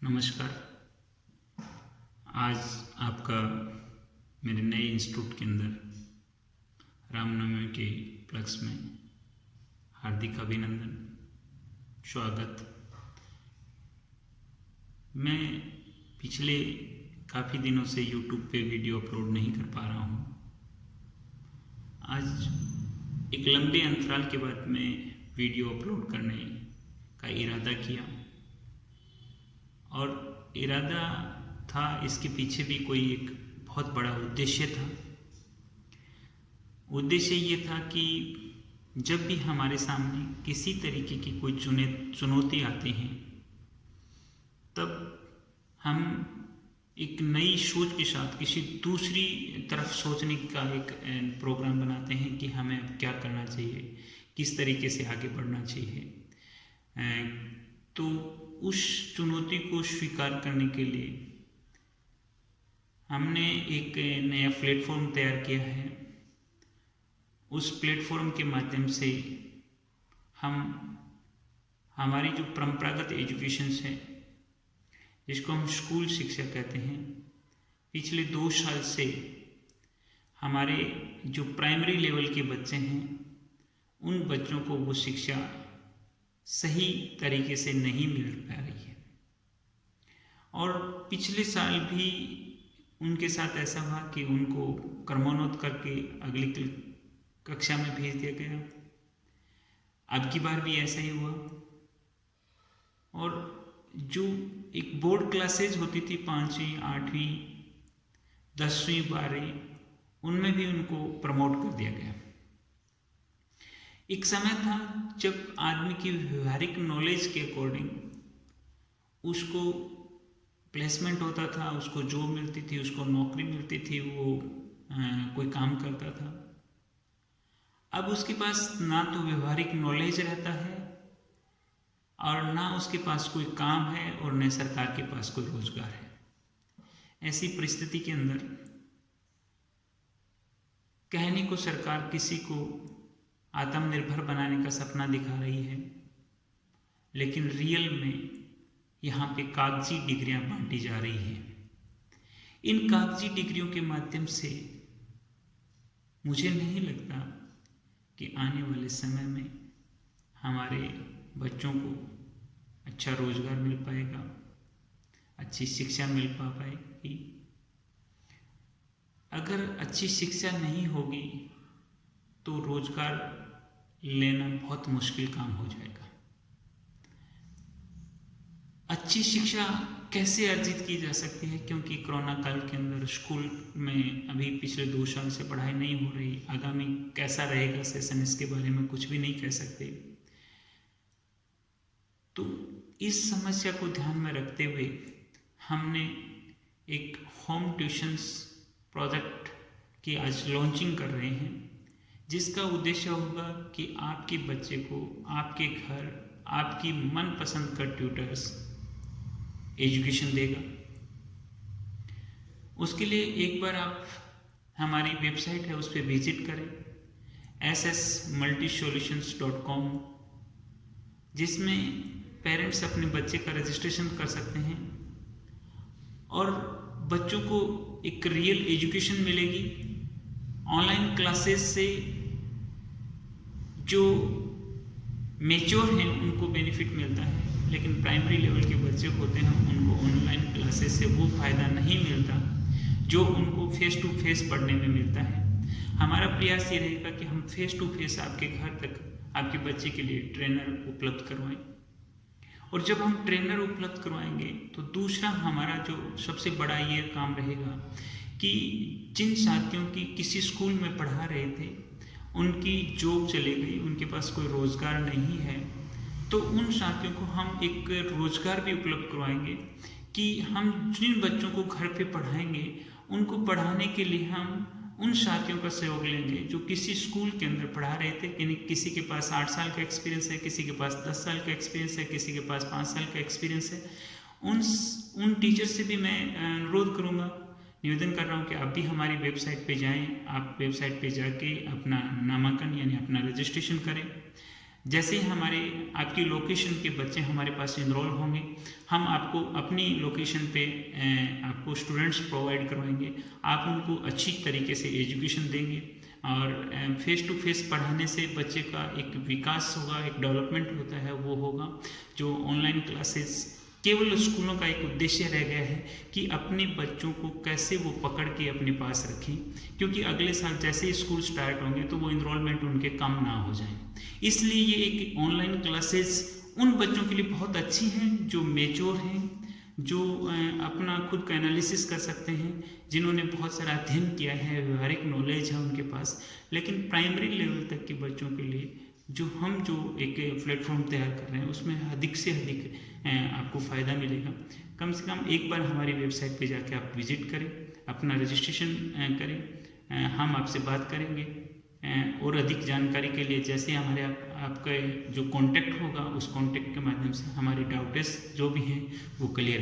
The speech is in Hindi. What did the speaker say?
नमस्कार। आज आपका मेरे नए इंस्टीट्यूट के अंदर रामनवमी के उपलक्ष्य में हार्दिक अभिनंदन, स्वागत। मैं पिछले काफ़ी दिनों से YouTube पे वीडियो अपलोड नहीं कर पा रहा हूँ। आज एक लंबे अंतराल के बाद मैं वीडियो अपलोड करने का इरादा किया और इरादा था, इसके पीछे भी कोई एक बहुत बड़ा उद्देश्य था। उद्देश्य ये था कि जब भी हमारे सामने किसी तरीके की कोई चुनौती आती हैं, तब हम एक नई सोच के साथ किसी दूसरी तरफ सोचने का एक प्रोग्राम बनाते हैं कि हमें अब क्या करना चाहिए, किस तरीके से आगे बढ़ना चाहिए। तो उस चुनौती को स्वीकार करने के लिए हमने एक नया प्लेटफॉर्म तैयार किया है। उस प्लेटफॉर्म के माध्यम से हम हमारी जो परंपरागत एजुकेशन है, जिसको हम स्कूल शिक्षा कहते हैं, पिछले 2 साल से हमारे जो प्राइमरी लेवल के बच्चे हैं, उन बच्चों को वो शिक्षा सही तरीके से नहीं मिल पा रही है। और पिछले साल भी उनके साथ ऐसा हुआ कि उनको क्रमोन्नत करके अगली कक्षा में भेज दिया गया। अब की बार भी ऐसा ही हुआ। और जो एक बोर्ड क्लासेज होती थी 5वीं, 8वीं, 10वीं, 12वीं, उनमें भी उनको प्रमोट कर दिया गया। एक समय था जब आदमी की व्यवहारिक नॉलेज के अकॉर्डिंग उसको प्लेसमेंट होता था, उसको जॉब मिलती थी, उसको नौकरी मिलती थी, वो कोई काम करता था। अब उसके पास ना तो व्यवहारिक नॉलेज रहता है और ना उसके पास कोई काम है और न सरकार के पास कोई रोजगार है। ऐसी परिस्थिति के अंदर कहने को सरकार किसी को आत्मनिर्भर बनाने का सपना दिखा रही है, लेकिन रियल में यहाँ पे कागजी डिग्रियाँ बांटी जा रही हैं। इन कागजी डिग्रियों के माध्यम से मुझे नहीं लगता कि आने वाले समय में हमारे बच्चों को अच्छा रोजगार मिल पाएगा, अच्छी शिक्षा मिल पाएगी। अगर अच्छी शिक्षा नहीं होगी तो रोजगार लेना बहुत मुश्किल काम हो जाएगा। अच्छी शिक्षा कैसे अर्जित की जा सकती है, क्योंकि कोरोना काल के अंदर स्कूल में अभी पिछले 2 साल से पढ़ाई नहीं हो रही। आगामी कैसा रहेगा सेशन, इसके बारे में कुछ भी नहीं कह सकते। तो इस समस्या को ध्यान में रखते हुए हमने एक होम ट्यूशन्स प्रोजेक्ट की आज लॉन्चिंग कर रहे हैं, जिसका उद्देश्य होगा कि आपके बच्चे को आपके घर आपकी मनपसंद का ट्यूटर्स एजुकेशन देगा। उसके लिए एक बार आप हमारी वेबसाइट है, उस पर विजिट करें, ssmultisolutions.com, जिसमें पेरेंट्स अपने बच्चे का रजिस्ट्रेशन कर सकते हैं और बच्चों को एक रियल एजुकेशन मिलेगी। ऑनलाइन क्लासेस से जो मेच्योर हैं उनको बेनिफिट मिलता है, लेकिन प्राइमरी लेवल के बच्चे होते हैं उनको ऑनलाइन क्लासेस से वो फ़ायदा नहीं मिलता जो उनको फेस टू फेस पढ़ने में मिलता है। हमारा प्रयास ये रहेगा कि हम फेस टू फेस आपके घर तक आपके बच्चे के लिए ट्रेनर उपलब्ध करवाएं। और जब हम ट्रेनर उपलब्ध करवाएंगे तो दूसरा हमारा जो सबसे बड़ा ये काम रहेगा कि जिन साथियों की किसी स्कूल में पढ़ा रहे थे, उनकी जॉब चली गई, उनके पास कोई रोज़गार नहीं है, तो उन साथियों को हम एक रोज़गार भी उपलब्ध करवाएंगे कि हम जिन बच्चों को घर पे पढ़ाएंगे, उनको पढ़ाने के लिए हम उन साथियों का सहयोग लेंगे जो किसी स्कूल के अंदर पढ़ा रहे थे। किसी के पास 8 साल का एक्सपीरियंस है, किसी के पास 10 साल का एक्सपीरियंस है, किसी के पास 5 साल का एक्सपीरियंस है। उन टीचर से भी मैं अनुरोध करूँगा, निवेदन कर रहा हूँ कि आप भी हमारी वेबसाइट पे जाएं। आप वेबसाइट पे जाके अपना नामांकन यानी अपना रजिस्ट्रेशन करें। जैसे ही हमारे आपकी लोकेशन के बच्चे हमारे पास इनरोल होंगे, हम आपको अपनी लोकेशन पे आपको स्टूडेंट्स प्रोवाइड करवाएंगे। आप उनको अच्छी तरीके से एजुकेशन देंगे और फेस टू फेस पढ़ाने से बच्चे का एक विकास होगा, एक डेवलपमेंट होता है वो होगा। जो ऑनलाइन क्लासेस केवल स्कूलों का एक उद्देश्य रह गया है कि अपने बच्चों को कैसे वो पकड़ के अपने पास रखें, क्योंकि अगले साल जैसे ही स्कूल स्टार्ट होंगे तो वो इनरोलमेंट उनके कम ना हो जाए। इसलिए ये एक ऑनलाइन क्लासेस उन बच्चों के लिए बहुत अच्छी हैं जो मेच्योर हैं, जो अपना खुद का एनालिसिस कर सकते हैं, जिन्होंने बहुत सारा अध्ययन किया है, व्यवहारिक नॉलेज है उनके पास। लेकिन प्राइमरी लेवल तक के बच्चों के लिए जो एक प्लेटफॉर्म तैयार कर रहे हैं उसमें अधिक से अधिक आपको फ़ायदा मिलेगा। कम से कम एक बार हमारी वेबसाइट पे जाके आप विजिट करें, अपना रजिस्ट्रेशन करें, हम आपसे बात करेंगे और अधिक जानकारी के लिए जैसे हमारे आपका जो कांटेक्ट होगा उस कांटेक्ट के माध्यम से हमारे डाउट्स जो भी हैं वो क्लियर